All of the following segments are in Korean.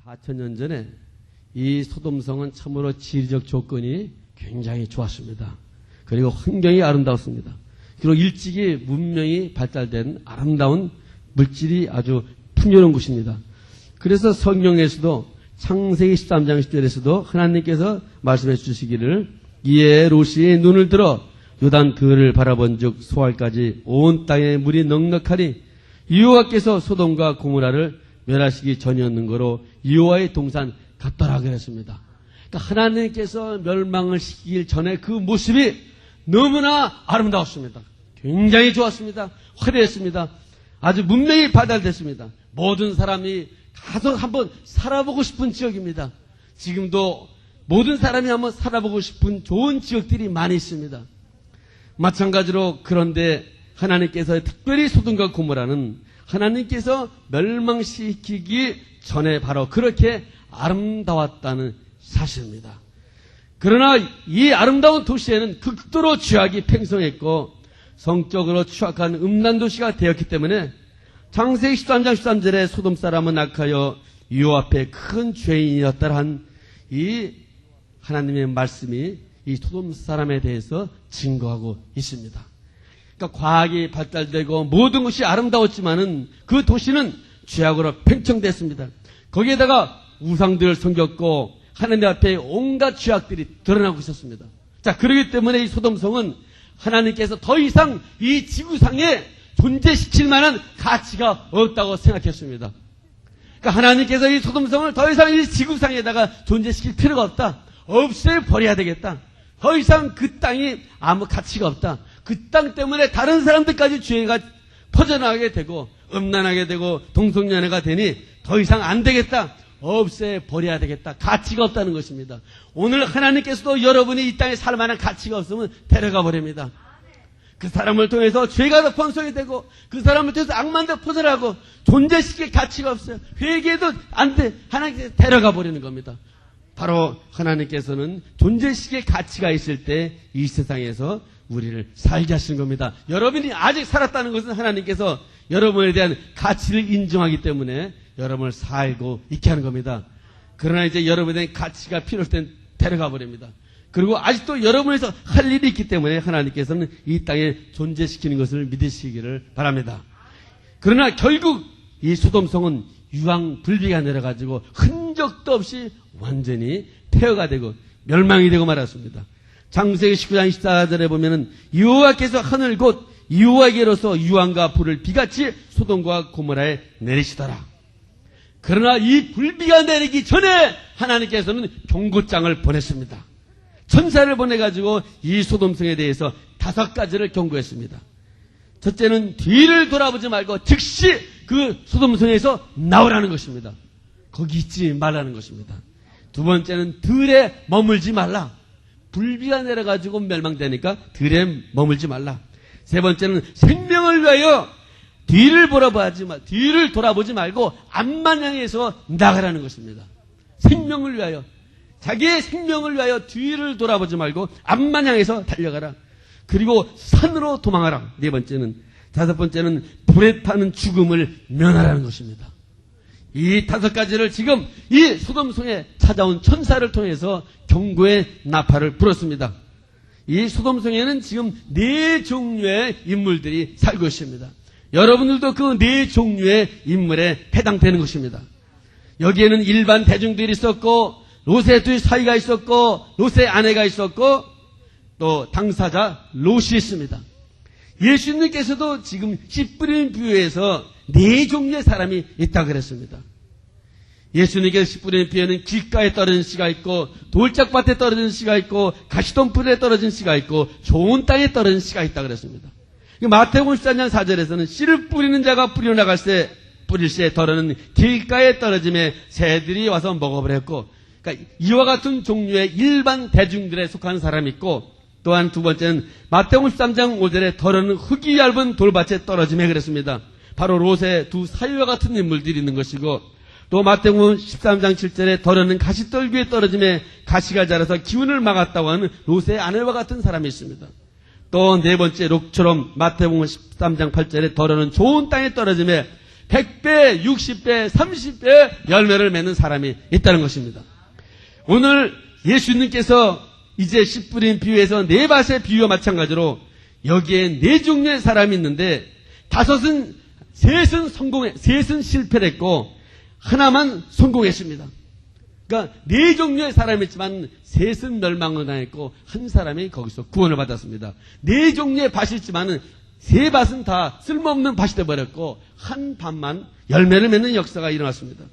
4,000년 전에 이 소돔성은 참으로 지리적 조건이 굉장히 좋았습니다. 그리고 환경이 아름다웠습니다. 그리고 일찍이 문명이 발달된 아름다운 물질이 아주 풍요로운 곳입니다. 그래서 성경에서도 창세기 13장 10절에서도 하나님께서 말씀해 주시기를 이에 롯이 눈을 들어 요단 그를 바라본 즉 소알까지 온 땅에 물이 넉넉하니 여호와께서 소돔과 고모라를 멸하시기 전이었는 거로 여호와의 동산 같더라 그랬습니다. 그러니까 하나님께서 멸망을 시키기 전에 그 모습이 너무나 아름다웠습니다. 굉장히 좋았습니다. 화려했습니다. 아주 문명이 발달됐습니다. 모든 사람이 가서 한번 살아보고 싶은 지역입니다. 지금도 모든 사람이 한번 살아보고 싶은 좋은 지역들이 많이 있습니다. 마찬가지로 그런데 하나님께서 특별히 소돔과 고모라는 하나님께서 멸망시키기 전에 바로 그렇게 아름다웠다는 사실입니다. 그러나 이 아름다운 도시에는 극도로 죄악이 팽성했고 성적으로 추악한 음란도시가 되었기 때문에 창세기 13장 13절에 소돔 사람은 악하여 여호와 앞에 큰 죄인이었다라 한 이 하나님의 말씀이 이 소돔 사람에 대해서 증거하고 있습니다. 그러니까 과학이 발달되고 모든 것이 아름다웠지만은 그 도시는 죄악으로 팽창됐습니다. 거기에다가 우상들을 섬겼고 하나님 앞에 온갖 죄악들이 드러나고 있었습니다. 자, 그렇기 때문에 이 소돔성은 하나님께서 더 이상 이 지구상에 존재시킬 만한 가치가 없다고 생각했습니다. 그러니까 하나님께서 이 소돔성을 더 이상 이 지구상에다가 존재시킬 필요가 없다. 없애버려야 되겠다. 더 이상 그 땅이 아무 가치가 없다. 그 땅 때문에 다른 사람들까지 죄가 퍼져나가게 되고 음란하게 되고 동성연애가 되니 더 이상 안 되겠다. 없애버려야 되겠다. 가치가 없다는 것입니다. 오늘 하나님께서도 여러분이 이 땅에 살 만한 가치가 없으면 데려가 버립니다. 그 사람을 통해서 죄가 더 번성이 되고 그 사람을 통해서 악만도 퍼져나가고 존재시킬 가치가 없어요. 회개도 안 돼. 하나님께서 데려가 버리는 겁니다. 바로 하나님께서는 존재시킬 가치가 있을 때 이 세상에서 우리를 살게 하시는 겁니다. 여러분이 아직 살았다는 것은 하나님께서 여러분에 대한 가치를 인정하기 때문에 여러분을 살고 있게 하는 겁니다. 그러나 이제 여러분에 대한 가치가 필요할 땐 데려가 버립니다. 그리고 아직도 여러분에서 할 일이 있기 때문에 하나님께서는 이 땅에 존재시키는 것을 믿으시기를 바랍니다. 그러나 결국 이 소돔성은 유황불비가 내려가지고 흔적도 없이 완전히 폐허가 되고 멸망이 되고 말았습니다. 창세기 19장 14절에 보면은 여호와께서 하늘 곧 여호와께로서 유황과 불을 비같이 소돔과 고모라에 내리시더라. 그러나 이 불비가 내리기 전에 하나님께서는 경고장을 보냈습니다. 천사를 보내가지고 이 소돔성에 대해서 5가지를 경고했습니다. 첫째는 뒤를 돌아보지 말고 즉시 그 소돔성에서 나오라는 것입니다. 거기 있지 말라는 것입니다. 두 번째는 들에 머물지 말라. 불비가 내려가지고 멸망되니까 들에 머물지 말라. 세 번째는 생명을 위하여 뒤를 돌아보지 말고 앞만 향해서 나가라는 것입니다. 생명을 위하여. 자기의 생명을 위하여 뒤를 돌아보지 말고 앞만 향해서 달려가라. 그리고 산으로 도망하라. 네 번째는, 다섯 번째는 불에 타는 죽음을 면하라는 것입니다. 이 5가지를 지금 이 소돔성에 찾아온 천사를 통해서 경고의 나팔을 불었습니다. 이 소돔성에는 지금 4종류의 인물들이 살고 있습니다. 여러분들도 그 4종류의 인물에 해당되는 것입니다. 여기에는 일반 대중들이 있었고 롯의 두 사이가 있었고 롯의 아내가 있었고 또 당사자 롯이 있습니다. 예수님께서도 지금 씨 뿌리는 비유에서 4종류의 사람이 있다고 그랬습니다. 예수님께서 씨 뿌리는 비유에는 길가에 떨어진 씨가 있고 돌짝밭에 떨어진 씨가 있고 가시덤불에 떨어진 씨가 있고 좋은 땅에 떨어진 씨가 있다고 그랬습니다. 마태복음 14장 4절에서는 씨를 뿌리는 자가 뿌려나갈 때 뿌릴새 덜어는 길가에 떨어짐에 새들이 와서 먹어버렸고, 그러니까 이와 같은 종류의 일반 대중들에 속한 사람이 있고, 또한 두 번째는 마태복음 13장 5절에 덜어는 흙이 얇은 돌밭에 떨어짐에 그랬습니다. 바로 롯의 두 사위와 같은 인물들이 있는 것이고, 또 마태복음 13장 7절에 덜어는 가시떨기에 떨어짐에 가시가 자라서 기운을 막았다고 하는 롯의 아내와 같은 사람이 있습니다. 또 네 번째 롯처럼 마태복음 13장 8절에 덜어는 좋은 땅에 떨어짐에 100배, 60배, 30배 열매를 맺는 사람이 있다는 것입니다. 오늘 예수님께서 이제 씨 뿌린 비유에서 네 밭의 비유와 마찬가지로 여기에 네 종류의 사람이 있는데 셋은 실패를 했고 하나만 성공했습니다. 그러니까 네 종류의 사람이 있지만 셋은 멸망을 당했고 한 사람이 거기서 구원을 받았습니다. 네 종류의 밭이 있지만 세 밭은 다 쓸모없는 밭이 되어버렸고 한 밭만 열매를 맺는 역사가 일어났습니다.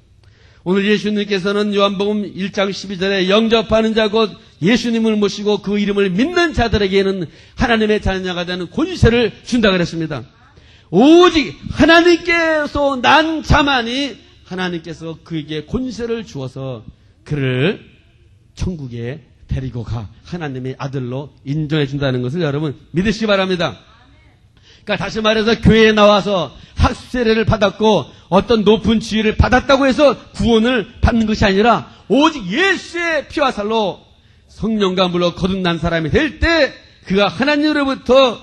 오늘 예수님께서는 요한복음 1장 12절에 영접하는 자 곧 예수님을 모시고 그 이름을 믿는 자들에게는 하나님의 자녀가 되는 권세를 준다고 그랬습니다. 오직 하나님께서 난 자만이 하나님께서 그에게 권세를 주어서 그를 천국에 데리고 가 하나님의 아들로 인정해 준다는 것을 여러분 믿으시기 바랍니다. 그러니까 다시 말해서 교회에 나와서 학수세례를 받았고 어떤 높은 지위를 받았다고 해서 구원을 받는 것이 아니라 오직 예수의 피와 살로 성령과 물로 거듭난 사람이 될 때 그가 하나님으로부터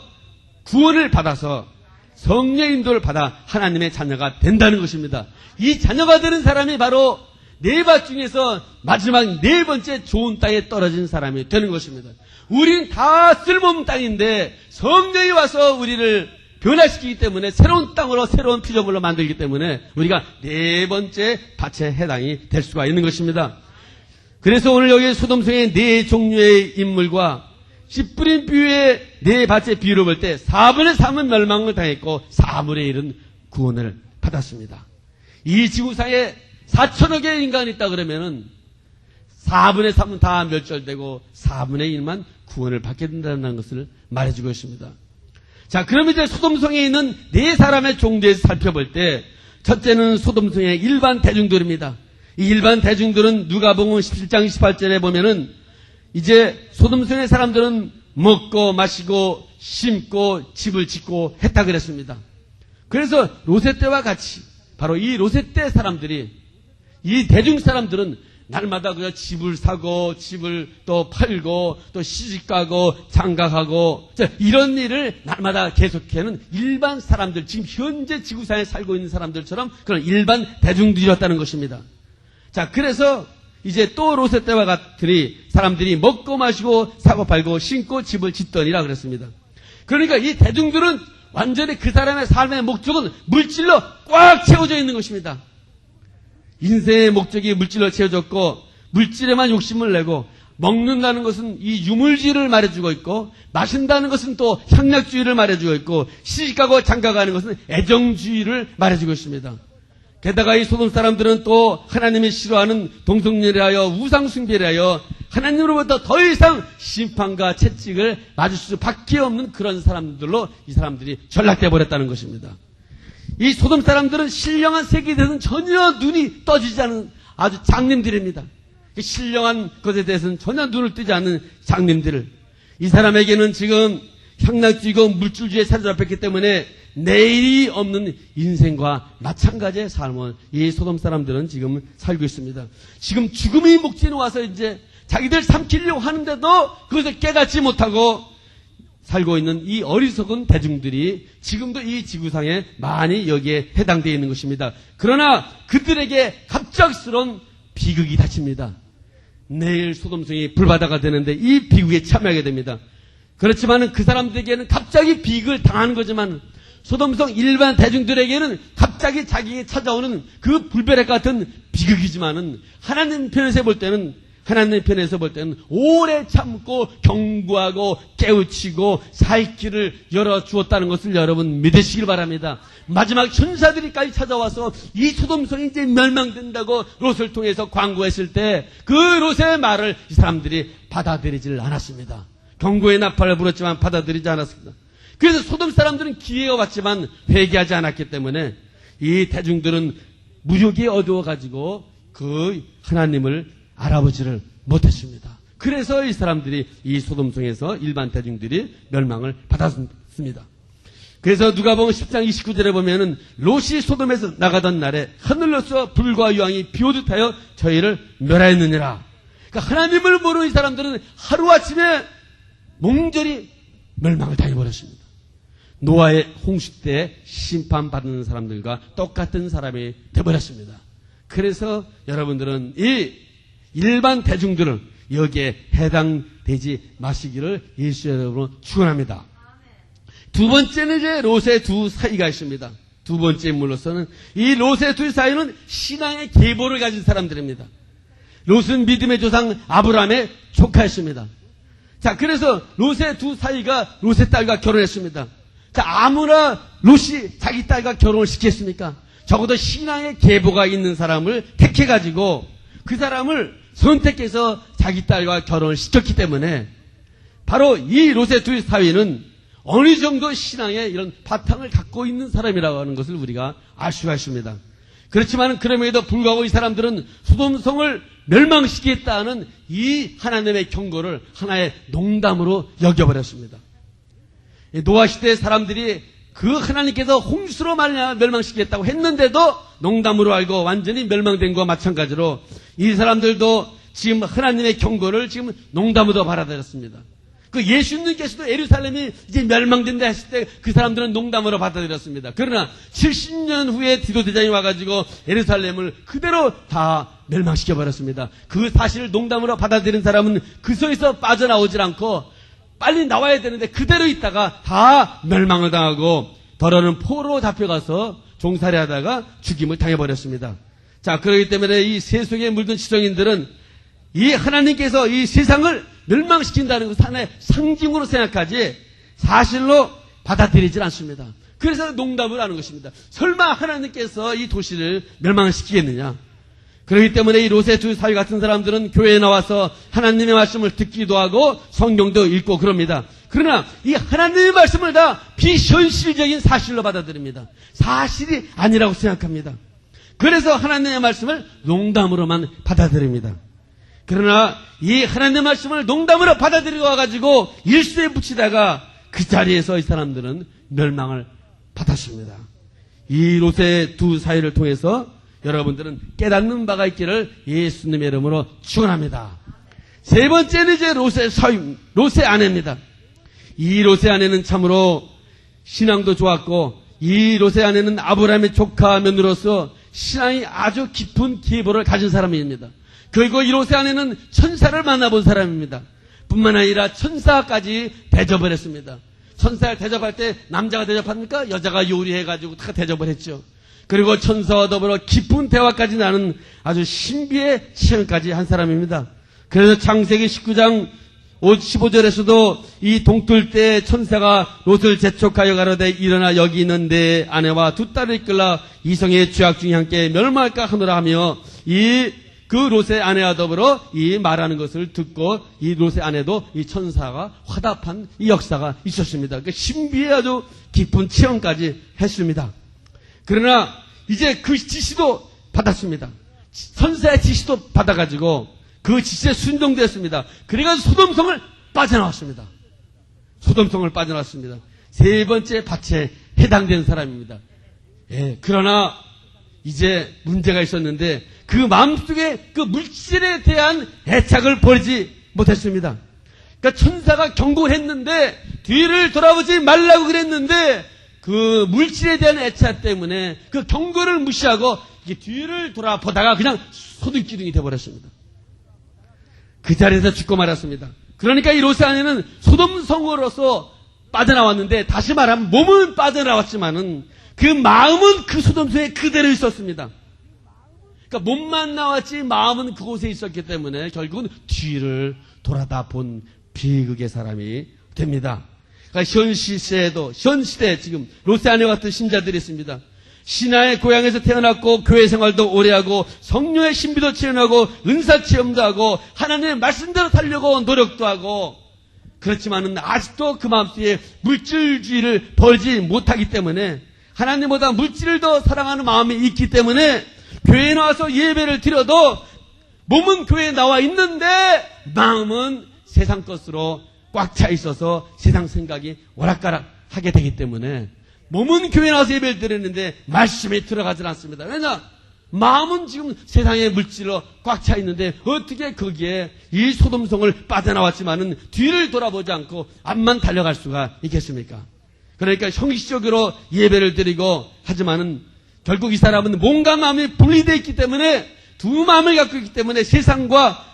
구원을 받아서 성령의 인도를 받아 하나님의 자녀가 된다는 것입니다. 이 자녀가 되는 사람이 바로 네 밭 중에서 마지막 네 번째 좋은 땅에 떨어진 사람이 되는 것입니다. 우리는 다 쓸모없는 땅인데 성령이 와서 우리를 변화시키기 때문에 새로운 땅으로 새로운 피조물로 만들기 때문에 우리가 네 번째 밭에 해당이 될 수가 있는 것입니다. 그래서 오늘 여기 소돔성의 네 종류의 인물과 씨 뿌린 비유의 네 밭의 비유를 볼 때 4분의 3은 멸망을 당했고 4분의 1은 구원을 받았습니다. 이 지구상에 4천억의 인간이 있다 그러면은 4분의 3은 다 멸절되고 4분의 1만 구원을 받게 된다는 것을 말해주고 있습니다. 자, 그럼 이제 소돔성에 있는 네 사람의 종대에서 살펴볼 때 첫째는 소돔성의 일반 대중들입니다. 이 일반 대중들은 누가복음 17장 18절에 보면은 이제 소돔성의 사람들은 먹고 마시고 심고 집을 짓고 했다 그랬습니다. 그래서 롯의 때와 같이 바로 이 롯의 때 사람들이 이 대중 사람들은 날마다 그냥 집을 사고 집을 또 팔고 또 시집가고 장가가고 이런 일을 날마다 계속하는 일반 사람들, 지금 현재 지구상에 살고 있는 사람들처럼 그런 일반 대중들이었다는 것입니다. 자, 그래서 이제 또 롯의 때와 같으니 사람들이 먹고 마시고 사고 팔고 신고 집을 짓더니라 그랬습니다. 그러니까 이 대중들은 완전히 그 사람의 삶의 목적은 물질로 꽉 채워져 있는 것입니다. 인생의 목적이 물질로 채워졌고 물질에만 욕심을 내고 먹는다는 것은 이 유물주의를 말해주고 있고 마신다는 것은 또 향락주의를 말해주고 있고 시집가고 장가가는 것은 애정주의를 말해주고 있습니다. 게다가 이 소돔 사람들은 또 하나님이 싫어하는 동성연애를 하여 우상숭배를 하여 하나님으로부터 더 이상 심판과 채찍을 맞을 수밖에 없는 그런 사람들로 이 사람들이 전락돼 버렸다는 것입니다. 이 소돔 사람들은 신령한 세계에 대해서는 전혀 눈이 떠지지 않은 아주 장님들입니다. 신령한 것에 대해서는 전혀 눈을 뜨지 않는 장님들. 이 사람에게는 지금 향락주의고 물질주의에 사로잡혔기 때문에 내일이 없는 인생과 마찬가지의 삶을 이 소돔 사람들은 지금 살고 있습니다. 지금 죽음의 목전에 와서 이제 자기들 삼키려고 하는데도 그것을 깨닫지 못하고 살고 있는 이 어리석은 대중들이 지금도 이 지구상에 많이 여기에 해당되어 있는 것입니다. 그러나 그들에게 갑작스러운 비극이 닥칩니다. 내일 소돔성이 불바다가 되는데 이 비극에 참여하게 됩니다. 그렇지만 그 사람들에게는 갑자기 비극을 당하는 거지만 소돔성 일반 대중들에게는 갑자기 자기에게 찾아오는 그 불벼락 같은 비극이지만은 하나님 편에서 볼 때는 오래 참고 경고하고 깨우치고 살 길을 열어주었다는 것을 여러분 믿으시길 바랍니다. 마지막 천사들이까지 찾아와서 이 소돔성이 이제 멸망된다고 롯을 통해서 광고했을 때 그 롯의 말을 이 사람들이 받아들이질 않았습니다. 경고의 나팔을 불었지만 받아들이지 않았습니다. 그래서 소돔 사람들은 기회가 왔지만 회개하지 않았기 때문에 이 대중들은 무욕이 어두워가지고 그 하나님을 알아보지를 못했습니다. 그래서 이 사람들이 이 소돔성에서 일반 대중들이 멸망을 받았습니다. 그래서 누가복음 10장 29절에 보면은 롯이 소돔에서 나가던 날에 하늘로서 불과 유황이 비오듯 하여 저희를 멸하였느니라. 그러니까 하나님을 모르는 이 사람들은 하루아침에 몽절히 멸망을 당해버렸습니다. 노아의 홍수 때 심판받는 사람들과 똑같은 사람이 되어버렸습니다. 그래서 여러분들은 이 일반 대중들은 여기에 해당되지 마시기를 예수 여러분으로 축원합니다. 두 번째는 이제 롯의 두 사이가 있습니다. 두 번째 인물로서는 이 롯의 두 사이는 신앙의 계보를 가진 사람들입니다. 롯은 믿음의 조상 아브라함의 조카였습니다. 자, 그래서 롯의 두 사이가 롯의 딸과 결혼했습니다. 자, 아무나 롯이 자기 딸과 결혼을 시켰습니까? 적어도 신앙의 계보가 있는 사람을 택해가지고 그 사람을 선택해서 자기 딸과 결혼을 시켰기 때문에 바로 이 롯의 두 사위는 어느 정도 신앙의 이런 바탕을 갖고 있는 사람이라고 하는 것을 우리가 알 수가 있습니다. 그렇지만 그럼에도 불구하고 이 사람들은 소돔성을 멸망시키겠다는 이 하나님의 경고를 하나의 농담으로 여겨버렸습니다. 노아 시대의 사람들이 그 하나님께서 홍수로 말미암아 멸망시키겠다고 했는데도 농담으로 알고 완전히 멸망된 것과 마찬가지로 이 사람들도 지금 하나님의 경고를 지금 농담으로 받아들였습니다. 그 예수님께서도 예루살렘이 이제 멸망된다 했을 때 그 사람들은 농담으로 받아들였습니다. 그러나 70년 후에 디도대장이 와가지고 예루살렘을 그대로 다 멸망시켜버렸습니다. 그 사실을 농담으로 받아들인 사람은 그 속에서 빠져나오질 않고 빨리 나와야 되는데 그대로 있다가 다 멸망을 당하고 더러는 포로로 잡혀가서 종살이 하다가 죽임을 당해버렸습니다. 자, 그렇기 때문에 이 세속에 물든 지성인들은 이 하나님께서 이 세상을 멸망시킨다는 것을 하나의 상징으로 생각하지 사실로 받아들이질 않습니다. 그래서 농담을 하는 것입니다. 설마 하나님께서 이 도시를 멸망시키겠느냐? 그렇기 때문에 이 롯의 두 사위 같은 사람들은 교회에 나와서 하나님의 말씀을 듣기도 하고 성경도 읽고 그럽니다. 그러나 이 하나님의 말씀을 다 비현실적인 사실로 받아들입니다. 사실이 아니라고 생각합니다. 그래서 하나님의 말씀을 농담으로만 받아들입니다. 그러나 이 하나님의 말씀을 농담으로 받아들이고 와가지고 일수에 붙이다가 그 자리에서 이 사람들은 멸망을 받았습니다. 이 롯의 두 사위를 통해서 여러분들은 깨닫는 바가 있기를 예수님의 이름으로 축원합니다. 세 번째는 이제 롯의 아내입니다. 이 롯의 아내는 참으로 신앙도 좋았고 이 롯의 아내는 아브라함의 조카면으로서 신앙이 아주 깊은 계보를 가진 사람입니다. 그리고 이 롯의 아내는 천사를 만나본 사람입니다. 뿐만 아니라 천사까지 대접을 했습니다. 천사를 대접할 때 남자가 대접합니까? 여자가 요리해가지고 다 대접을 했죠. 그리고 천사와 더불어 깊은 대화까지 나는 아주 신비의 체험까지 한 사람입니다. 그래서 창세기 19장 15절에서도 이 동틀 때 천사가 롯을 재촉하여 가로되 일어나 여기 있는 내 아내와 두 딸을 이끌라 이성의 죄악 중에 함께 멸망할까 하노라 하며 그 롯의 아내와 더불어 이 말하는 것을 듣고 이 롯의 아내도 이 천사가 화답한 이 역사가 있었습니다. 그 신비의 아주 깊은 체험까지 했습니다. 그러나 이제 그 지시도 받았습니다. 천사의 지시도 받아가지고 그 지시에 순종되었습니다. 그래가지고 소돔성을 빠져나왔습니다. 소돔성을 빠져나왔습니다. 세 번째 밭에 해당되는 사람입니다. 예, 그러나 이제 문제가 있었는데 그 마음속에 그 물질에 대한 애착을 버리지 못했습니다. 그러니까 천사가 경고를 했는데 뒤를 돌아보지 말라고 그랬는데 그 물질에 대한 애착 때문에 그 경고를 무시하고 뒤를 돌아보다가 그냥 소등기둥이 되어버렸습니다. 그 자리에서 죽고 말았습니다. 그러니까 이 롯의 아내는 소돔성으로서 빠져나왔는데 다시 말하면 몸은 빠져나왔지만은 그 마음은 그 소돔성에 그대로 있었습니다. 그러니까 몸만 나왔지 마음은 그곳에 있었기 때문에 결국은 뒤를 돌아다 본 비극의 사람이 됩니다. 그러니까 현 시대에 지금 롯의 아내와 같은 신자들이 있습니다. 신하의 고향에서 태어났고 교회 생활도 오래 하고 성령의 신비도 체험하고 은사 체험도 하고 하나님의 말씀대로 살려고 노력도 하고 그렇지만은 아직도 그 마음속에 물질주의를 버리지 못하기 때문에 하나님보다 물질을 더 사랑하는 마음이 있기 때문에 교회에 나와서 예배를 드려도 몸은 교회에 나와 있는데 마음은 세상 것으로 꽉 차 있어서 세상 생각이 오락가락하게 되기 때문에 몸은 교회에 나와서 예배를 드렸는데 말씀에 들어가질 않습니다. 왜냐? 마음은 지금 세상의 물질로 꽉 차 있는데 어떻게 거기에 이 소돔성을 빠져나왔지만은 뒤를 돌아보지 않고 앞만 달려갈 수가 있겠습니까? 그러니까 형식적으로 예배를 드리고 하지만은 결국 이 사람은 몸과 마음이 분리되어 있기 때문에 두 마음을 갖고 있기 때문에 세상과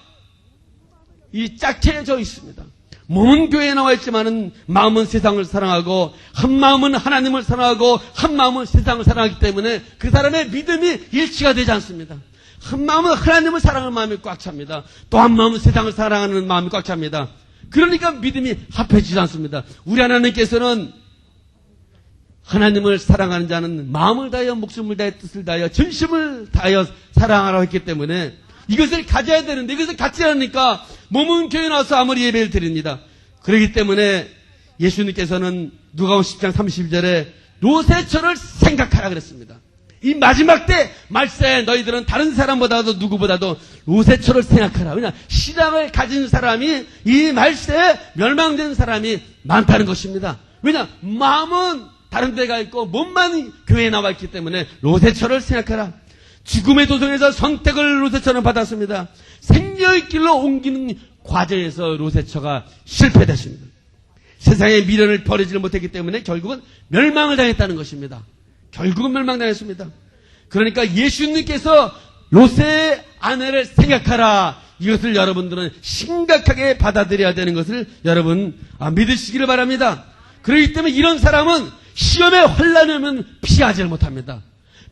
이 짝해져 있습니다. 몸은 교회에 나와 있지만은 마음은 세상을 사랑하고 한 마음은 하나님을 사랑하고 한 마음은 세상을 사랑하기 때문에 그 사람의 믿음이 일치가 되지 않습니다. 한 마음은 하나님을 사랑하는 마음이 꽉 찹니다. 또 한 마음은 세상을 사랑하는 마음이 꽉 찹니다. 그러니까 믿음이 합해지지 않습니다. 우리 하나님께서는 하나님을 사랑하는 자는 마음을 다하여 목숨을 다하여 뜻을 다하여 전심을 다하여 사랑하라고 했기 때문에 이것을 가져야 되는데 이것을 갖지 않으니까 몸은 교회 나와서 아무리 예배를 드립니다. 그렇기 때문에 예수님께서는 누가복음 10장 32절에 로세처를 생각하라 그랬습니다. 이 마지막 때 말세 너희들은 다른 사람보다도 누구보다도 로세처를 생각하라. 왜냐 신앙을 가진 사람이 이 말세에 멸망된 사람이 많다는 것입니다. 왜냐 마음은 다른 데가 있고 몸만 교회에 나와 있기 때문에 로세처를 생각하라. 죽음의 도성에서 선택을 로세처는 받았습니다. 생명의 길로 옮기는 과정에서 로세처가 실패됐습니다. 세상의 미련을 버리지를 못했기 때문에 결국은 멸망을 당했다는 것입니다. 결국은 멸망당했습니다. 그러니까 예수님께서 롯의 아내를 생각하라. 이것을 여러분들은 심각하게 받아들여야 되는 것을 여러분 믿으시기를 바랍니다. 그렇기 때문에 이런 사람은 시험에 혼란이 오면 피하지를 못합니다.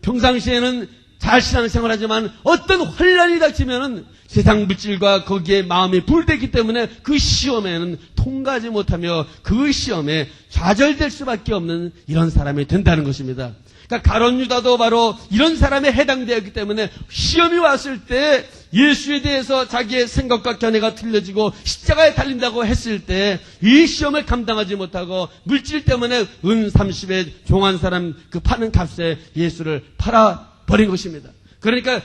평상시에는 잘 신앙생활하지만 어떤 혼란이 닥치면은 세상 물질과 거기에 마음이 불되기 때문에 그 시험에는 통과하지 못하며 그 시험에 좌절될 수밖에 없는 이런 사람이 된다는 것입니다. 그러니까 가룟 유다도 바로 이런 사람에 해당되었기 때문에 시험이 왔을 때 예수에 대해서 자기의 생각과 견해가 틀려지고 십자가에 달린다고 했을 때 이 시험을 감당하지 못하고 물질 때문에 은 30에 종한 사람 그 파는 값에 예수를 팔아버린 것입니다. 그러니까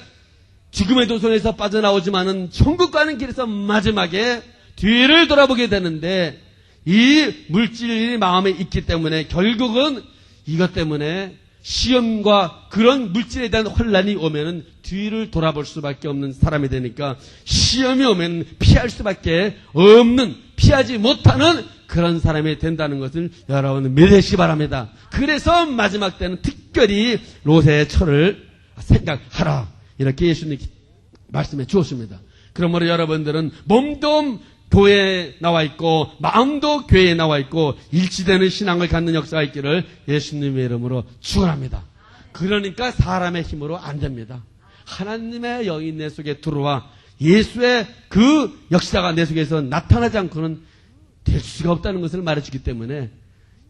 죽음의 도성에서 빠져나오지만은 천국 가는 길에서 마지막에 뒤를 돌아보게 되는데 이 물질이 마음에 있기 때문에 결국은 이것 때문에 시험과 그런 물질에 대한 혼란이 오면은 뒤를 돌아볼 수밖에 없는 사람이 되니까 시험이 오면 피할 수밖에 없는 피하지 못하는 그런 사람이 된다는 것을 여러분 믿으시기 바랍니다. 그래서 마지막 때는 특별히 롯의 처를 생각하라 이렇게 예수님 말씀해 주었습니다. 그러므로 여러분들은 몸도 교회에 나와 있고 마음도 교회에 나와 있고 일치되는 신앙을 갖는 역사가 있기를 예수님의 이름으로 축원합니다. 그러니까 사람의 힘으로 안 됩니다. 하나님의 영이 내 속에 들어와 예수의 그 역사가 내 속에서 나타나지 않고는 될 수가 없다는 것을 말해주기 때문에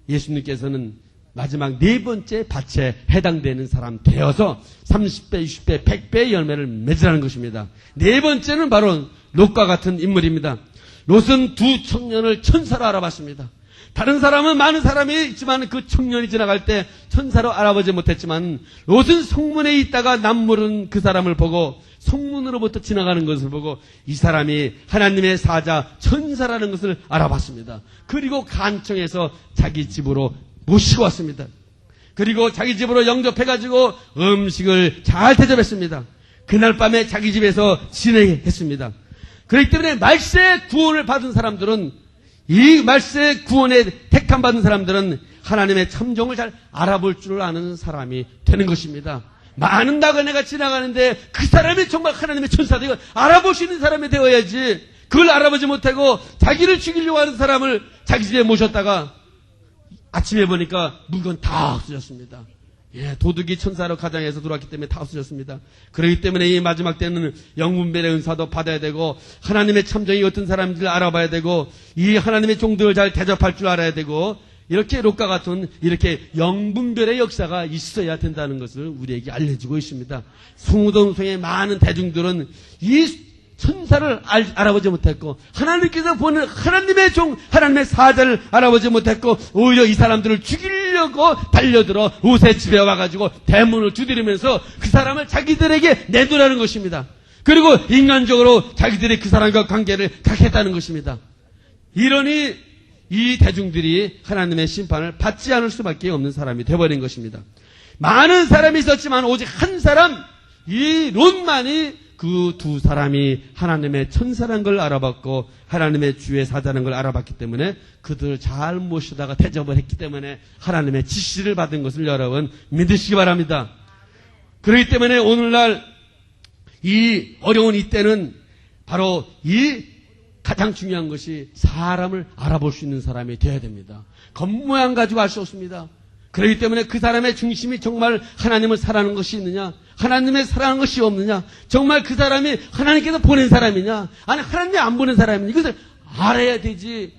예수님께서는 마지막 네 번째 밭에 해당되는 사람 되어서 30배, 60배, 100배의 열매를 맺으라는 것입니다. 네 번째는 바로 롯과 같은 인물입니다. 롯은 두 청년을 천사로 알아봤습니다. 다른 사람은 많은 사람이 있지만 그 청년이 지나갈 때 천사로 알아보지 못했지만 롯은 성문에 있다가 남모르는 그 사람을 보고 성문으로부터 지나가는 것을 보고 이 사람이 하나님의 사자 천사라는 것을 알아봤습니다. 그리고 간청해서 자기 집으로 모시고 왔습니다. 그리고 자기 집으로 영접해가지고 음식을 잘 대접했습니다. 그날 밤에 자기 집에서 지내했습니다. 그렇기 때문에 말세의 구원을 받은 사람들은 이 말세의 구원에 택함 받은 사람들은 하나님의 참종을 잘 알아볼 줄 아는 사람이 되는 것입니다. 많은 나그네가 지나가는데 그 사람이 정말 하나님의 천사다 이걸 알아보시는 사람이 되어야지 그걸 알아보지 못하고 자기를 죽이려고 하는 사람을 자기 집에 모셨다가 아침에 보니까 물건 다 없어졌습니다. 예, 도둑이 천사로 가장해서 들어왔기 때문에 다 없어졌습니다. 그렇기 때문에 이 마지막 때는 영분별의 은사도 받아야 되고 하나님의 참정이 어떤 사람인지를 알아봐야 되고 이 하나님의 종들을 잘 대접할 줄 알아야 되고 이렇게 롯과 같은 이렇게 영분별의 역사가 있어야 된다는 것을 우리에게 알려주고 있습니다. 송우동성의 많은 대중들은 이 천사를 알아보지 못했고 하나님께서 보는 하나님의 종 하나님의 사자를 알아보지 못했고 오히려 이 사람들을 죽이려고 달려들어 롯의 집에 와가지고 대문을 두드리면서 그 사람을 자기들에게 내두라는 것입니다. 그리고 인간적으로 자기들이 그 사람과 관계를 갖겠다는 것입니다. 이러니 이 대중들이 하나님의 심판을 받지 않을 수밖에 없는 사람이 되어버린 것입니다. 많은 사람이 있었지만 오직 한 사람 이 롯만이 그 두 사람이 하나님의 천사라는 걸 알아봤고 하나님의 주의 사자라는 걸 알아봤기 때문에 그들을 잘 모시다가 대접을 했기 때문에 하나님의 지시를 받은 것을 여러분 믿으시기 바랍니다. 그렇기 때문에 오늘날 이 어려운 이때는 바로 이 가장 중요한 것이 사람을 알아볼 수 있는 사람이 되어야 됩니다. 겉모양 가지고 알 수 없습니다. 그렇기 때문에 그 사람의 중심이 정말 하나님을 사랑하는 것이 있느냐, 하나님의 사랑하는 것이 없느냐, 정말 그 사람이 하나님께서 보낸 사람이냐, 아니 하나님이 안 보낸 사람이냐, 이것을 알아야 되지.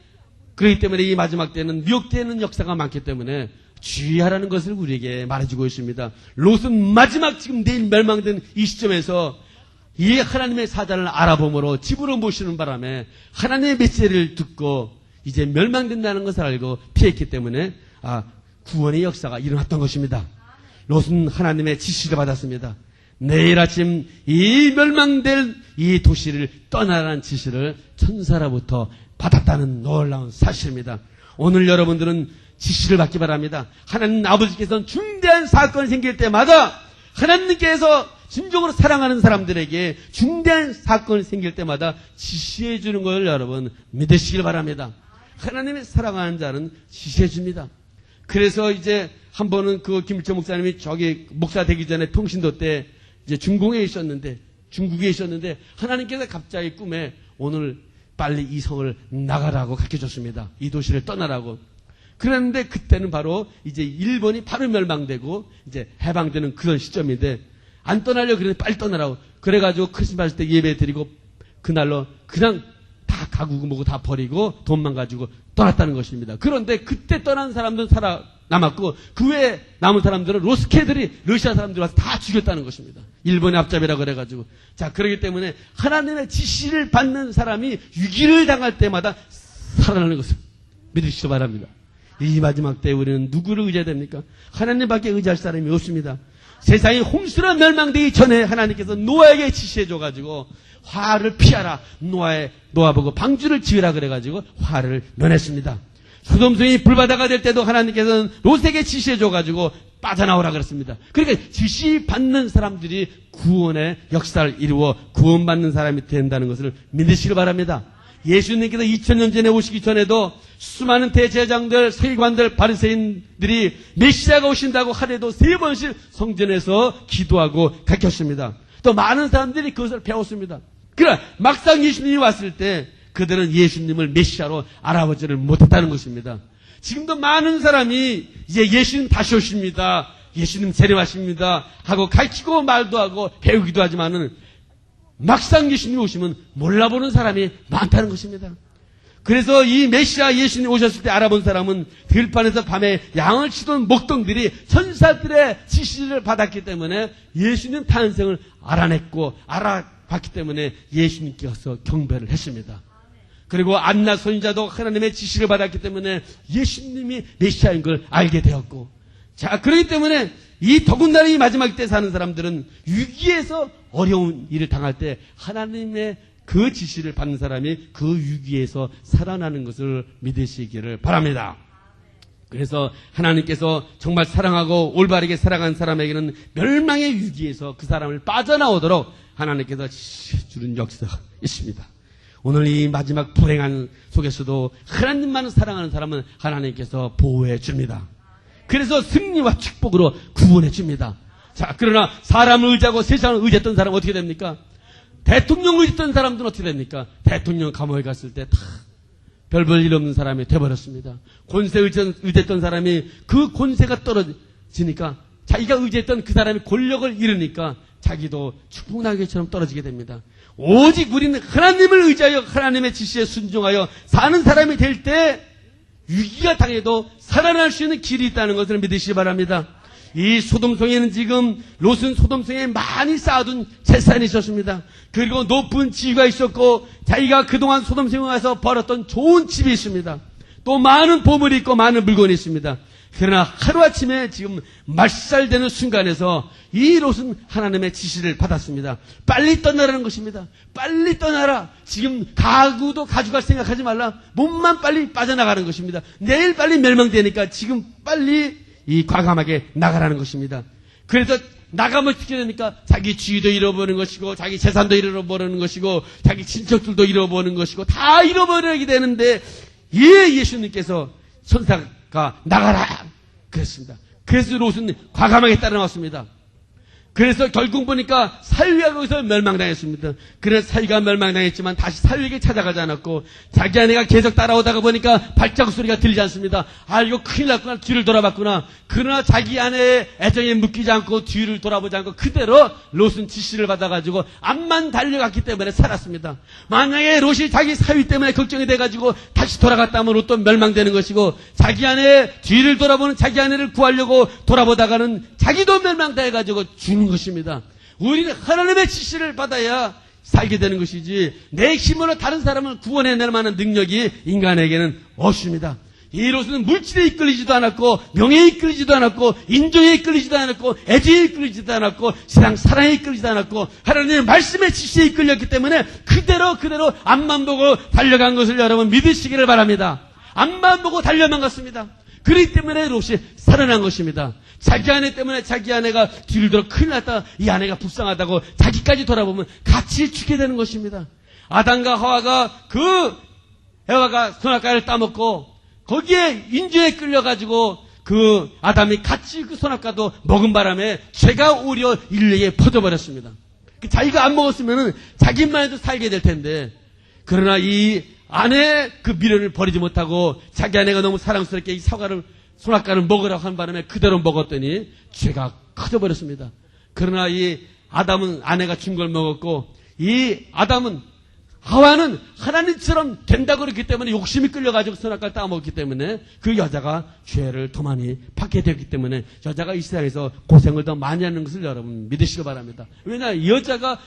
그렇기 때문에 이 마지막 때는 미혹되는 역사가 많기 때문에 주의하라는 것을 우리에게 말해주고 있습니다. 롯은 마지막 지금 내일 멸망된 이 시점에서 이 하나님의 사자를 알아봄으로 집으로 모시는 바람에 하나님의 메시지를 듣고 이제 멸망된다는 것을 알고 피했기 때문에 구원의 역사가 일어났던 것입니다. 롯은 하나님의 지시를 받았습니다. 내일 아침 이 멸망될 이 도시를 떠나라는 지시를 천사로부터 받았다는 놀라운 사실입니다. 오늘 여러분들은 지시를 받기 바랍니다. 하나님 아버지께서는 중대한 사건이 생길 때마다 하나님께서 진정으로 사랑하는 사람들에게 중대한 사건이 생길 때마다 지시해 주는 걸 여러분 믿으시길 바랍니다. 하나님의 사랑하는 자는 지시해 줍니다. 그래서 이제 한 번은 그 김일철 목사님이 저기 목사 되기 전에 통신도 때 이제 중국에 있었는데 하나님께서 갑자기 꿈에 오늘 빨리 이 성을 나가라고 가르쳐줬습니다. 이 도시를 떠나라고. 그랬는데 그때는 바로 이제 일본이 바로 멸망되고 이제 해방되는 그런 시점인데 안 떠나려고 그랬는데 빨리 떠나라고. 그래가지고 크리스마스 때 예배 드리고 그날로 그냥 다 가구고 뭐고 다 버리고 돈만 가지고 떠났다는 것입니다. 그런데 그때 떠난 사람들은 살아남았고 그 외에 남은 사람들은 로스케들이 러시아 사람들 와서 다 죽였다는 것입니다. 일본의 앞잡이라 그래가지고. 자, 그렇기 때문에 하나님의 지시를 받는 사람이 위기를 당할 때마다 살아나는 것을 믿으시기 바랍니다. 이 마지막 때 우리는 누구를 의지해야 됩니까? 하나님밖에 의지할 사람이 없습니다. 세상이 홍수로 멸망되기 전에 하나님께서 노아에게 지시해줘가지고 화를 피하라. 노아 보고 방주를 지으라 그래가지고 화를 면했습니다. 소돔성이 불바다가 될 때도 하나님께서는 롯에게 지시해줘가지고 빠져나오라 그랬습니다. 그러니까 지시받는 사람들이 구원의 역사를 이루어 구원받는 사람이 된다는 것을 믿으시기 바랍니다. 예수님께서 2000년 전에 오시기 전에도 수많은 대제사장들, 서기관들, 바리새인들이 메시아가 오신다고 하루에도 3번씩 성전에서 기도하고 가르쳤습니다. 또 많은 사람들이 그것을 배웠습니다. 그러나 막상 예수님이 왔을 때 그들은 예수님을 메시아로 알아보지를 못했다는 것입니다. 지금도 많은 사람이 이제 예수님 다시 오십니다. 예수님 재림하십니다. 하고 가르치고 말도 하고 배우기도 하지만은 막상 예수님이 오시면 몰라보는 사람이 많다는 것입니다. 그래서 이 메시아 예수님 오셨을 때 알아본 사람은 들판에서 밤에 양을 치던 목동들이 천사들의 지시를 받았기 때문에 예수님 탄생을 알아냈고 알아봤기 때문에 예수님께서 경배를 했습니다. 그리고 안나 선지자도 하나님의 지시를 받았기 때문에 예수님이 메시아인 걸 알게 되었고, 자, 그렇기 때문에 이 더군다나 이 마지막 때 사는 사람들은 위기에서 어려운 일을 당할 때 하나님의 그 지시를 받는 사람이 그 위기에서 살아나는 것을 믿으시기를 바랍니다. 그래서 하나님께서 정말 사랑하고 올바르게 살아간 사람에게는 멸망의 위기에서 그 사람을 빠져나오도록 하나님께서 주는 역사가 있습니다. 오늘 이 마지막 불행한 속에서도 하나님만 사랑하는 사람은 하나님께서 보호해 줍니다. 그래서 승리와 축복으로 구원해 줍니다. 자, 그러나 사람을 의지하고 세상을 의지했던 사람은 어떻게 됩니까? 대통령을 의지했던 사람들은 어떻게 됩니까? 대통령 감옥에 갔을 때 다 별볼 일 없는 사람이 돼버렸습니다. 권세 의지했던 사람이 그 권세가 떨어지니까 자기가 의지했던 그 사람이 권력을 잃으니까 자기도 충분하게처럼 떨어지게 됩니다. 오직 우리는 하나님을 의지하여 하나님의 지시에 순종하여 사는 사람이 될 때 위기가 당해도 살아날 수 있는 길이 있다는 것을 믿으시기 바랍니다. 이 소돔성에는 지금 롯은 소돔성에 많이 쌓아둔 재산이 있었습니다. 그리고 높은 지위가 있었고 자기가 그동안 소돔성에 가서 벌었던 좋은 집이 있습니다. 또 많은 보물이 있고 많은 물건이 있습니다. 그러나 하루아침에 지금 말살되는 순간에서 이 롯은 하나님의 지시를 받았습니다. 빨리 떠나라는 것입니다. 빨리 떠나라. 지금 가구도 가져갈 생각하지 말라. 몸만 빨리 빠져나가는 것입니다. 내일 빨리 멸망되니까 지금 빨리 이 과감하게 나가라는 것입니다. 그래서 나가면 어떻게 됩니까? 자기 주위도 잃어버리는 것이고, 자기 재산도 잃어버리는 것이고, 자기 친척들도 잃어버리는 것이고, 다 잃어버리게 되는데, 예수님께서 천사가 나가라! 그랬습니다. 그래서 롯은 과감하게 따라 나왔습니다. 그래서 결국 보니까 사위가 거기서 멸망당했습니다. 그래서 사위가 멸망당했지만 다시 사위에게 찾아가지 않았고, 자기 아내가 계속 따라오다가 보니까 발자국 소리가 들리지 않습니다. 아, 이거 큰일 났구나. 뒤를 돌아봤구나. 그러나 자기 아내의 애정에 묶이지 않고 뒤를 돌아보지 않고 그대로 롯은 지시를 받아가지고 앞만 달려갔기 때문에 살았습니다. 만약에 롯이 자기 사위 때문에 걱정이 돼가지고 다시 돌아갔다면 롯도 멸망되는 것이고, 자기 아내의 뒤를 돌아보는 자기 아내를 구하려고 돌아보다가는 자기도 멸망당해가지고 죽는 것입니다. 우리는 하나님의 지시를 받아야 살게 되는 것이지, 내 힘으로 다른 사람을 구원해낼 만한 능력이 인간에게는 없습니다. 이 롯은 물질에 이끌리지도 않았고, 명예에 이끌리지도 않았고, 인종에 이끌리지도 않았고, 애정에 이끌리지도 않았고, 세상 사랑에 이끌리지도 않았고, 하나님의 말씀의 지시에 이끌렸기 때문에 그대로 앞만 보고 달려간 것을 여러분 믿으시기를 바랍니다. 앞만 보고 달려만 갔습니다. 그렇기 때문에 롯이 살아난 것입니다. 자기 아내 때문에 자기 아내가 뒤를 돌아 큰일 났다, 이 아내가 불쌍하다고 자기까지 돌아보면 같이 죽게 되는 것입니다. 아담과 하와가 에바가 선악과를 따먹고 거기에 인주에 끌려가지고 아담이 같이 그 선악과도 먹은 바람에 죄가 오히려 인류에게 퍼져버렸습니다. 자기가 안 먹었으면은 자기만 해도 살게 될 텐데, 그러나 이 아내의 그 미련을 버리지 못하고 자기 아내가 너무 사랑스럽게 이 선악과를 먹으라고 한 바람에 그대로 먹었더니 죄가 커져버렸습니다. 그러나 이 아담은 아내가 준 걸 먹었고, 이 하와는 하나님처럼 된다고 그랬기 때문에 욕심이 끌려가지고 선악과를 따먹었기 때문에 그 여자가 죄를 더 많이 받게 되었기 때문에 여자가 이 세상에서 고생을 더 많이 하는 것을 여러분 믿으시기 바랍니다. 왜냐, 여자가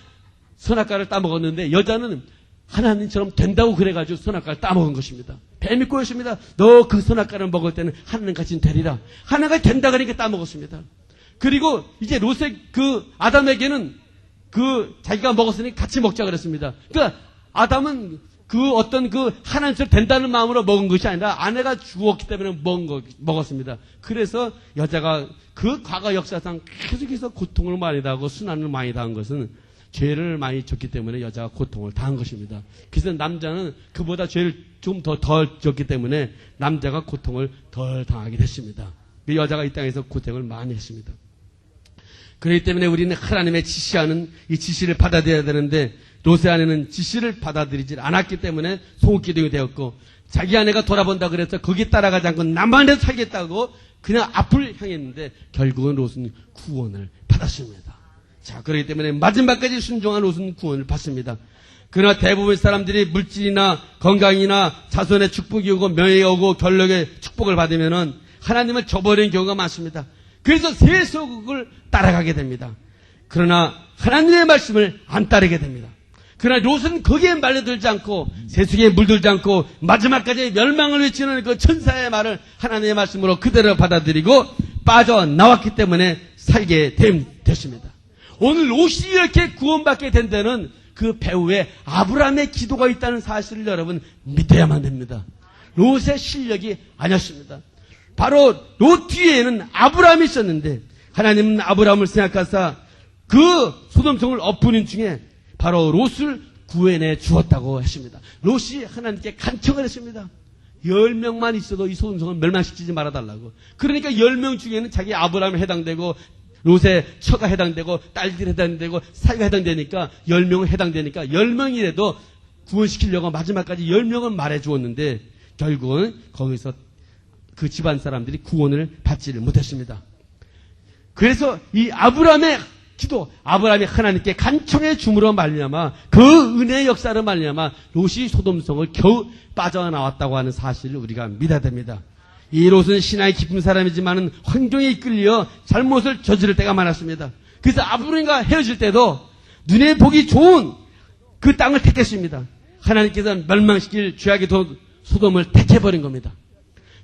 선악과를 따먹었는데 여자는 하나님처럼 된다고 그래가지고 선악과를 따먹은 것입니다. 뱀이 꼬였습니다. 너 그 선악과를 먹을 때는 하나님같이 되리라. 하나님같이 된다 그러니까 따먹었습니다. 그리고 이제 롯의 아담에게는 자기가 먹었으니 같이 먹자 그랬습니다. 그러니까 아담은 하나님처럼 된다는 마음으로 먹은 것이 아니라 아내가 죽었기 때문에 먹었습니다. 그래서 여자가 그 과거 역사상 계속해서 고통을 많이 당하고 순환을 많이 당한 것은 죄를 많이 졌기 때문에 여자가 고통을 당한 것입니다. 그래서 남자는 그보다 죄를 좀 덜 졌기 때문에 남자가 고통을 덜 당하게 됐습니다. 그 여자가 이 땅에서 고생을 많이 했습니다. 그렇기 때문에 우리는 하나님의 지시하는 이 지시를 받아들여야 되는데, 롯의 아내는 지시를 받아들이지 않았기 때문에 소기둥이 되었고, 자기 아내가 돌아본다 그래서 거기 따라가지 않고 나만 해서 살겠다고 그냥 앞을 향했는데 결국은 롯은 구원을 받았습니다. 자, 그렇기 때문에 마지막까지 순종한 롯은 구원을 받습니다. 그러나 대부분 사람들이 물질이나 건강이나 자손의 축복이 오고 명예가 오고 권력의 축복을 받으면은 하나님을 저버리는 경우가 많습니다. 그래서 세속을 따라가게 됩니다. 그러나 하나님의 말씀을 안 따르게 됩니다. 그러나 롯은 거기에 말려들지 않고 세속에 물들지 않고 마지막까지 멸망을 외치는 그 천사의 말을 하나님의 말씀으로 그대로 받아들이고 빠져나왔기 때문에 살게 됐습니다. 오늘 롯이 이렇게 구원받게 된 데는 그 배후에 아브라함의 기도가 있다는 사실을 여러분 믿어야만 됩니다. 롯의 실력이 아니었습니다. 바로 롯 뒤에는 아브라함이 있었는데 하나님은 아브라함을 생각하사 그 소돔성을 엎으는 중에 바로 롯을 구해내 주었다고 했습니다. 롯이 하나님께 간청을 했습니다. 10명만 있어도 이 소돔성을 멸망시키지 말아달라고. 그러니까 10명 중에는 자기 아브라함에 해당되고 롯의 처가 해당되고 딸들이 해당되고 사위가 해당되니까 10명은 해당되니까 10명이라도 구원시키려고 마지막까지 10명은 말해주었는데 결국은 거기서 그 집안 사람들이 구원을 받지를 못했습니다. 그래서 이 아브라함의 기도, 아브라함이 하나님께 간청해 줌으로 말미암아 그 은혜의 역사로 말미암아 롯이 소돔성을 겨우 빠져나왔다고 하는 사실을 우리가 믿어야 됩니다. 이 롯은 신앙이 깊은 사람이지만은 환경에 이끌려 잘못을 저지를 때가 많았습니다. 그래서 아브라함과 헤어질 때도 눈에 보기 좋은 그 땅을 택했습니다. 하나님께서 멸망시킬 죄악의 소돔을 택해버린 겁니다.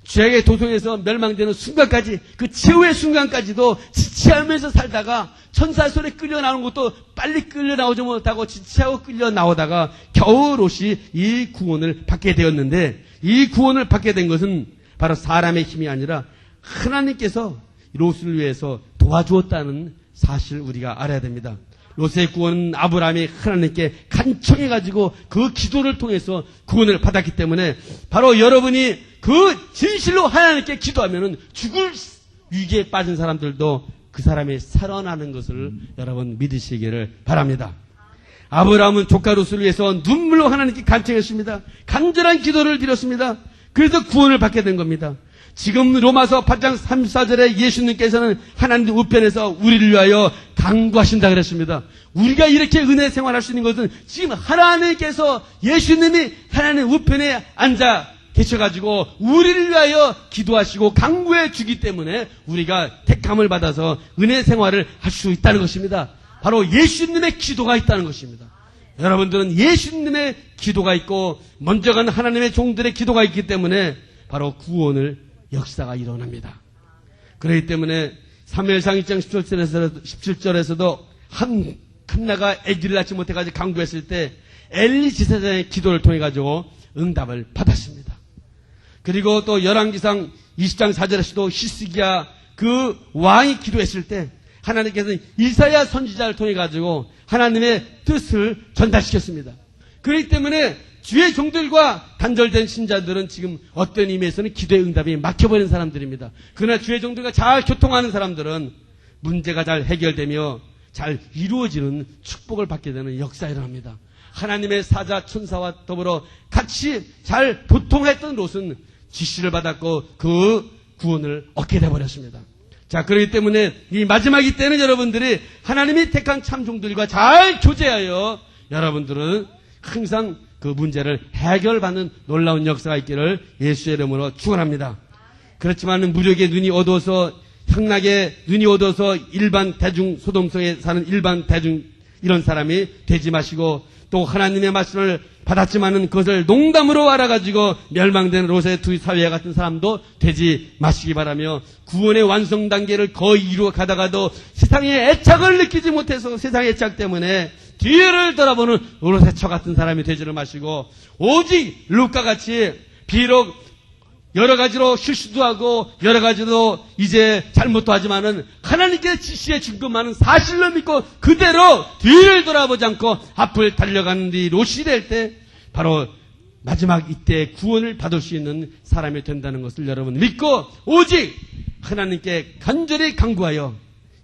죄악의 도성에서 멸망되는 순간까지, 그 최후의 순간까지도 지체하면서 살다가 천사 손에 끌려 나오는 것도 빨리 끌려 나오지 못하고 지체하고 끌려 나오다가 겨우 롯이 이 구원을 받게 되었는데, 이 구원을 받게 된 것은 바로 사람의 힘이 아니라 하나님께서 롯을 위해서 도와주었다는 사실 우리가 알아야 됩니다. 롯의 구원은 아브라함이 하나님께 간청해가지고 그 기도를 통해서 구원을 받았기 때문에 바로 여러분이 그 진실로 하나님께 기도하면은 죽을 위기에 빠진 사람들도 그 사람이 살아나는 것을 여러분 믿으시기를 바랍니다. 아브라함은 조카 롯을 위해서 눈물로 하나님께 간청했습니다. 간절한 기도를 드렸습니다. 그래서 구원을 받게 된 겁니다. 지금 로마서 8장 34절에 예수님께서는 하나님 우편에서 우리를 위하여 간구하신다 그랬습니다. 우리가 이렇게 은혜 생활할 수 있는 것은 지금 하나님께서 예수님이 하나님 우편에 앉아 계셔가지고 우리를 위하여 기도하시고 간구해 주기 때문에 우리가 택함을 받아서 은혜 생활을 할 수 있다는 것입니다. 바로 예수님의 기도가 있다는 것입니다. 여러분들은 예수님의 기도가 있고 먼저 간 하나님의 종들의 기도가 있기 때문에 바로 구원을 역사가 일어납니다. 그렇기 때문에 사무엘상 1장 17절에서도 한나가 아기를 낳지 못해가지고 간구했을 때 엘리 지사장의 기도를 통해 가지고 응답을 받았습니다. 그리고 또 열왕기상 20장 4절에서도 히스기야 그 왕이 기도했을 때 하나님께서는 이사야 선지자를 통해 가지고 하나님의 뜻을 전달시켰습니다. 그렇기 때문에 주의 종들과 단절된 신자들은 지금 어떤 의미에서는 기도의 응답이 막혀버린 사람들입니다. 그러나 주의 종들과 잘 교통하는 사람들은 문제가 잘 해결되며 잘 이루어지는 축복을 받게 되는 역사가 일어납니다. 하나님의 사자 천사와 더불어 같이 잘 교통했던 롯은 지시를 받았고 그 구원을 얻게 되어버렸습니다. 자, 그렇기 때문에 이 마지막이 때는 여러분들이 하나님이 택한 참종들과 잘 교제하여 여러분들은 항상 그 문제를 해결받는 놀라운 역사가 있기를 예수의 이름으로 축원합니다. 그렇지만 무력의 눈이 어두워서 향락의 눈이 어두워서 일반 대중 소돔 속에 사는 일반 대중 이런 사람이 되지 마시고 또 하나님의 말씀을 받았지만은 그것을 농담으로 알아가지고 멸망되는 롯의 두 사회 같은 사람도 되지 마시기 바라며 구원의 완성 단계를 거의 이루어 가다가도 세상의 애착을 느끼지 못해서 세상의 애착 때문에 뒤를 돌아보는 롯의 처 같은 사람이 되지를 마시고 오직 롯과 같이 비록 여러 가지로 실수도 하고 여러 가지로 이제 잘못도 하지만은 하나님께 지시에 증거하는 사실로 믿고 그대로 뒤를 돌아보지 않고 앞을 달려가는 이 롯이 될 때 바로 마지막 이때 구원을 받을 수 있는 사람이 된다는 것을 여러분 믿고 오직 하나님께 간절히 간구하여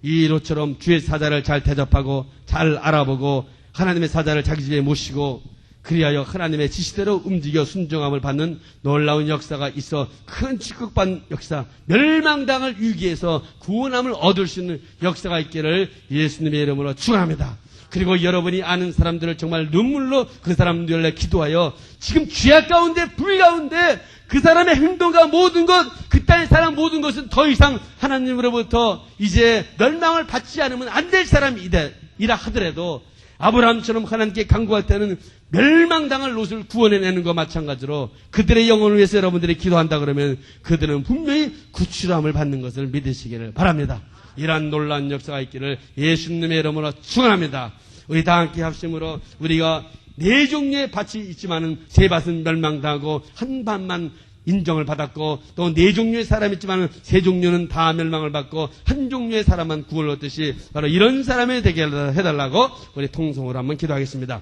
이 롯처럼 주의 사자를 잘 대접하고 잘 알아보고 하나님의 사자를 자기 집에 모시고 그리하여 하나님의 지시대로 움직여 순종함을 받는 놀라운 역사가 있어 큰 축복받는 역사, 멸망당을 위기에서 구원함을 얻을 수 있는 역사가 있기를 예수님의 이름으로 축원합니다. 그리고 여러분이 아는 사람들을 정말 눈물로 그 사람들을 기도하여 지금 죄악 가운데 불 가운데 그 사람의 행동과 모든 것, 그 땅의 사람 모든 것은 더 이상 하나님으로부터 이제 멸망을 받지 않으면 안 될 사람이라 하더라도 아브라함처럼 하나님께 간구할 때는 멸망당할 롯을 구원해내는 것과 마찬가지로 그들의 영혼을 위해서 여러분들이 기도한다 그러면 그들은 분명히 구출함을 받는 것을 믿으시기를 바랍니다. 이러한 놀라운 역사가 있기를 예수님의 이름으로 축원합니다. 우리 다 함께 합심으로 우리가 네 종류의 밭이 있지만은 세 밭은 멸망당하고 한 밭만 인정을 받았고 또 네 종류의 사람이 있지만 세 종류는 다 멸망을 받고 한 종류의 사람만 구원을 얻듯이 바로 이런 사람이 되게 해달라고 우리 통성으로 한번 기도하겠습니다.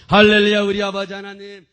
할렐루야. 우리 아버지 하나님.